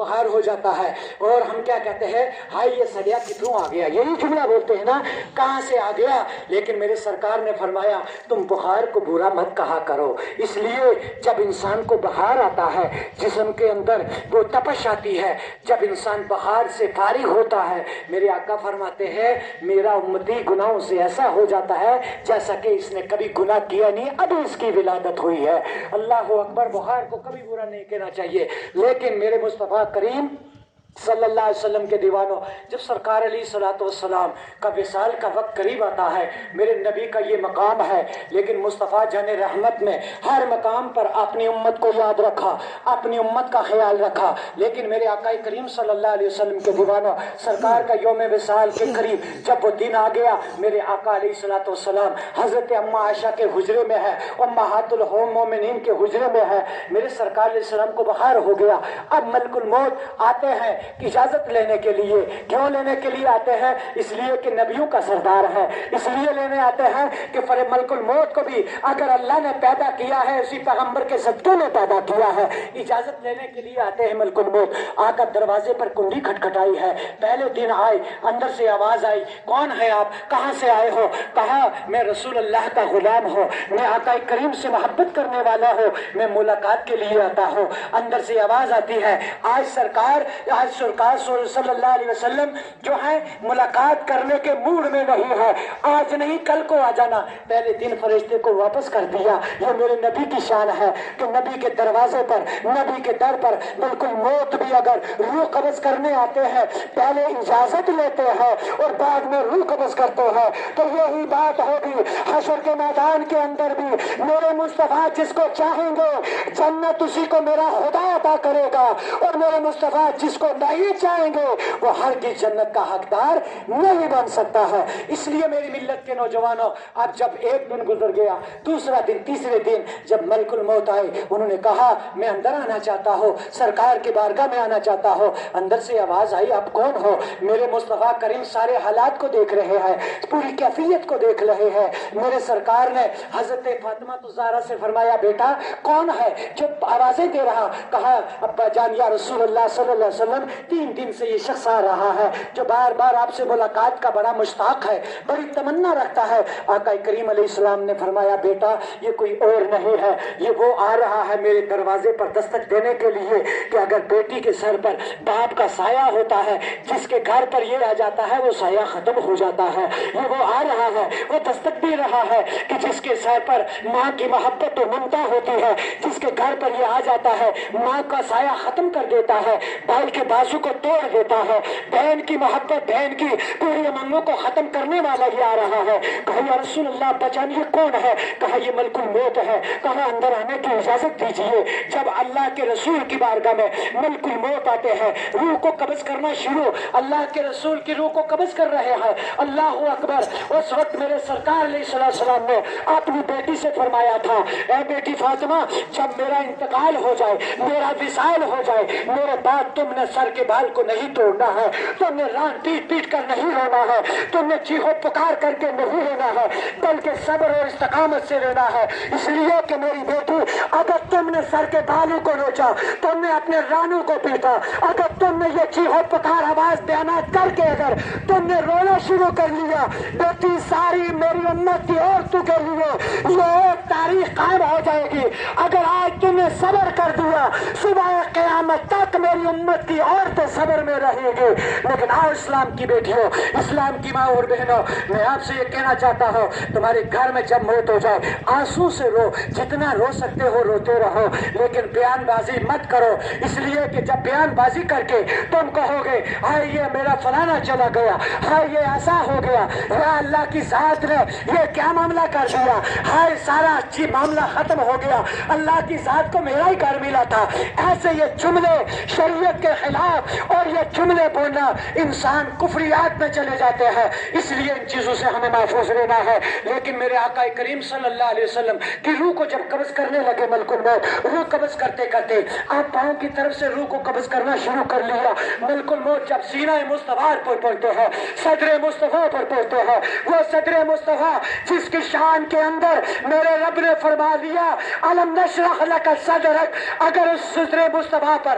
بخار ہو جاتا ہے اور ہم کیا کہتے ہیں، ہائی یہ سڑیا کتوں آ گیا، یہی جملہ بولتے ہیں نا، کہاں سے آ گیا. لیکن میرے سرکار نے فرمایا تم بخار کو برا مت کہا کرو. اس لیے جب انسان کو بخار آتا ہے، جسم کے اندر وہ تپش آتی ہے، جب انسان بخار سے فارغ ہوتا ہے، میرے آقا فرماتے ہیں میرا امتی گناہوں سے ایسا ہو جاتا ہے جیسا کہ اس نے کبھی گناہ کیا نہیں، ابھی اس کی ولادت ہوئی ہے. اللہ اکبر. بخار کو کبھی برا نہیں کہنا چاہیے. لیکن میرے مصطفیٰ کریم صلی اللہ علیہ وسلم کے دیوانوں، جب سرکار علیہ الصلوۃ والسلام کا وصال کا وقت قریب آتا ہے، میرے نبی کا یہ مقام ہے، لیکن مصطفیٰ جان رحمت نے ہر مقام پر اپنی امت کو یاد رکھا، اپنی امت کا خیال رکھا. لیکن میرے آقا کریم صلی اللہ علیہ وسلم کے دیوانوں، سرکار کا یوم وصال کے قریب جب وہ دن آ گیا، میرے آقا علیہ الصلوۃ والسلام حضرت اما عائشہ کے حجرے میں ہے، امہات المومنین کے حجرے میں ہے. میرے سرکار علیہ السلام کو بخار ہو گیا. اب ملک الموت آتے ہیں اجازت لینے کے لیے. کیوں لینے کے لیے آتے ہیں؟ اس لیے کہ نبیوں کا سردار ہے، اس لیے لینے آتے ہیں کہ ملک الموت کو بھی اگر اللہ نے پیدا کیا ہے، اسی پیغمبر کے صدقے نے پیدا کیا ہے، اجازت لینے کے لیے آتے ہیں ملک الموت. آ کر دروازے پر کنڈی کھٹکھٹائی ہے. پہلے دن آئے، اندر سے آواز آئی، کون ہے آپ، کہاں سے آئے ہو؟ کہا میں رسول اللہ کا غلام ہوں، میں آقا کریم سے محبت کرنے والا ہوں، میں ملاقات کے لیے آتا ہوں. اندر سے آواز آتی ہے آج سرکار صلی اللہ علیہ وسلم جو ہے ملاقات کرنے کے موڈ میں نہیں ہے، آج نہیں کل کو آ جانا. پہلے دن فرشتے کو واپس کر دیا. یہ میرے نبی کی شان ہے کہ نبی کے دروازے پر، نبی کے در پر بالکل موت بھی اگر روح قبض کرنے آتے ہیں پہلے اجازت لیتے ہیں اور بعد میں روح قبض کرتے ہیں. تو یہی بات ہوگی حشر کے میدان کے اندر بھی. میرے مصطفیٰ جس کو چاہیں گے جنت اسی کو میرا خدا عطا کرے گا، اور میرے مصطفیٰ جس کو نہیں چاہیں گے وہ ہرگز جنت کا حقدار نہیں بن سکتا ہے. اس لیے میری ملت کے نوجوانوں، اب جب ایک دن گزر گیا، دوسرا دن، تیسرے دن جب ملک الموت آئے، انہوں نے کہا میں اندر آنا چاہتا ہوں، سرکار کی بارگاہ میں آنا چاہتا ہوں. اندر سے آواز آئی آپ کون ہو؟ میرے مصطفیٰ کریم سارے حالات کو دیکھ رہے ہیں، پوری کیفیت کو دیکھ رہے ہیں. میرے سرکار نے حضرت فاطمہ الزہرا سے فرمایا بیٹا کون ہے جو آوازیں دے رہا؟ کہا ابا جان یا رسول اللہ صلی اللہ علیہ وسلم 3 دن سے یہ شخص آ رہا ہے جو بار بار آپ سے ملاقات کا بڑا مشتاق ہے، بڑی تمنا رکھتا ہے. آقا کریم علیہ السلام نے فرمایا بیٹا یہ کوئی اور نہیں ہے، یہ وہ آ رہا ہے میرے دروازے پر دستک دینے کے لیے کہ اگر بیٹی کے سر پر باپ کا سایہ ہوتا ہے، جس کے گھر پر یہ آ جاتا ہے وہ سایہ ختم ہو جاتا ہے. یہ وہ آ رہا ہے، وہ دستک دے رہا ہے کہ جس کے سر پر ماں کی محبت و ممتا ہوتی ہے، جس کے گھر پر یہ آ جاتا ہے ماں کا سایہ ختم کر دیتا ہے، بھائی کے بازو کو توڑ دیتا ہے، بہن کی محبت، بہن کی پوری امنگوں کو ختم کرنے والا یہ آ رہا ہے. کہا یا رسول اللہ بچان یہ کون ہے؟ کہا یہ ملک الموت ہے. کہا اندر آنے کی اجازت دیجیے. جب اللہ کے رسول کی بارگاہ میں ملک الموت آتے ہیں، روح کو قبض کرنا شروع، اللہ کے رسول کی روح کو قبض کر رہے ہیں. اللہ اکبر. اس وقت میرے سرکار علیہ السلام نے اپنی بیٹی سے فرمایا تھا اے بیٹی فاطمہ جب میرا انتقال ہو جائے، میرا وصال ہو جائے، میرے بعد تم نے سر کے بال کو نہیں توڑنا ہے، تم نے ران پیٹ پیٹ کر نہیں رونا ہے، تم نے چیخو پکار کر کے نہیں رونا ہے، بلکہ صبر اور استقامت سے رونا ہے. اس لیے کہ میری بیٹی اگر تم نے سر کے بالوں کو نوچا، تم نے اپنے رانوں کو پیٹا، اگر تم نے یہ چیخو پکار آواز بیانات کر کے اگر تم نے رونا شروع کر لیا، بیٹی ساری میری امت کی عورتوں کے لیے یہ ایک تاریخ قائم ہو جائے گی. اگر آج تم نے صبر کر دیا، صبح قیامت تک میری امت کی عورتیں صبر میں رہیں گی. لیکن آؤ اسلام کی بیٹیوں، اسلام کی ماں اور بہنوں، میں آپ سے یہ کہنا چاہتا ہوں تمہارے گھر میں جب موت ہو جائے آنسو سے رو، جتنا رو سکتے ہو روتے رہو، لیکن بیان بازی مت کرو. اس لیے کہ جب بیان بازی کر کے تم کہو گے ہائے یہ میرا فلانا چلا گیا، ہائے یہ ایسا ہو گیا، یا اللہ کی ذات نے یہ کیا معاملہ کر دیا، ہائے سارا معاملہ ختم ہو گیا، اللہ کی ذات کو میرا ہی گھر ملا تھا، ایسے یہ جملے شریعت کے خلاف اور یہ جملے بولنا انسان کفریات میں چلے جاتے ہیں. اس لیے ان چیزوں سے ہمیں محفوظ رہنا ہے. لیکن میرے آقا کریم صلی اللہ علیہ وسلم کی روح کو جب قبض کرنے لگے ملک الموت، روح قبض کرتے کرتے آپ پاؤں کی طرف سے روح کو قبض کرنا شروع کر لیا. ملک الموت جب سینہ مصطفیٰ پر پہنچتے ہیں، صدر مصطفیٰ پر پہنچتے ہیں، وہ صدر مصطفیٰ جس کی شان کے اندر میرے رب نے فرما دیا الم نشرح لک صدرک، اگر اس صدر مصطفیٰ پر